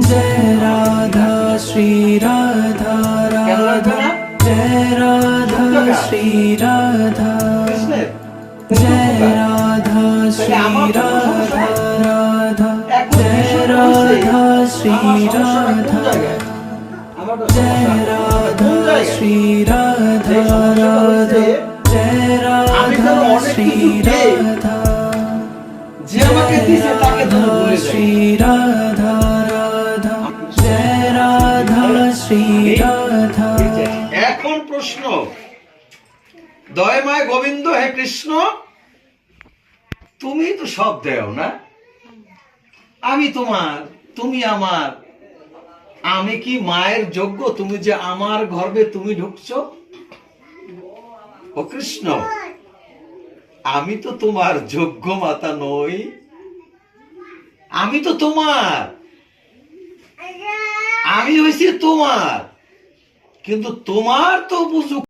जय राधा श्री राधा राधा जय राधा श्री राधा जय राधा श्री राधा राधा जय राधा श्री राधा जय राधा श्री राधा राधा जय राधा श्री राधा श्री राधा राधा जय राधा श्री राधा। এখন প্রশ্ন, দয়ময় গোবিন্দ হে কৃষ্ণ, তুমি তো সব দেও না, আমি তোমার, তুমি আমার, আমি কি মায়ের যোগ্য? তুমি যে আমার গর্ভে তুমি ঢুকছো। ও কৃষ্ণ, আমি তো তোমার যোগ্য মাতা নই, আমি তো তোমার, আমি হয়েছি তোমার, কিন্তু তোমার তো উপযুক্ত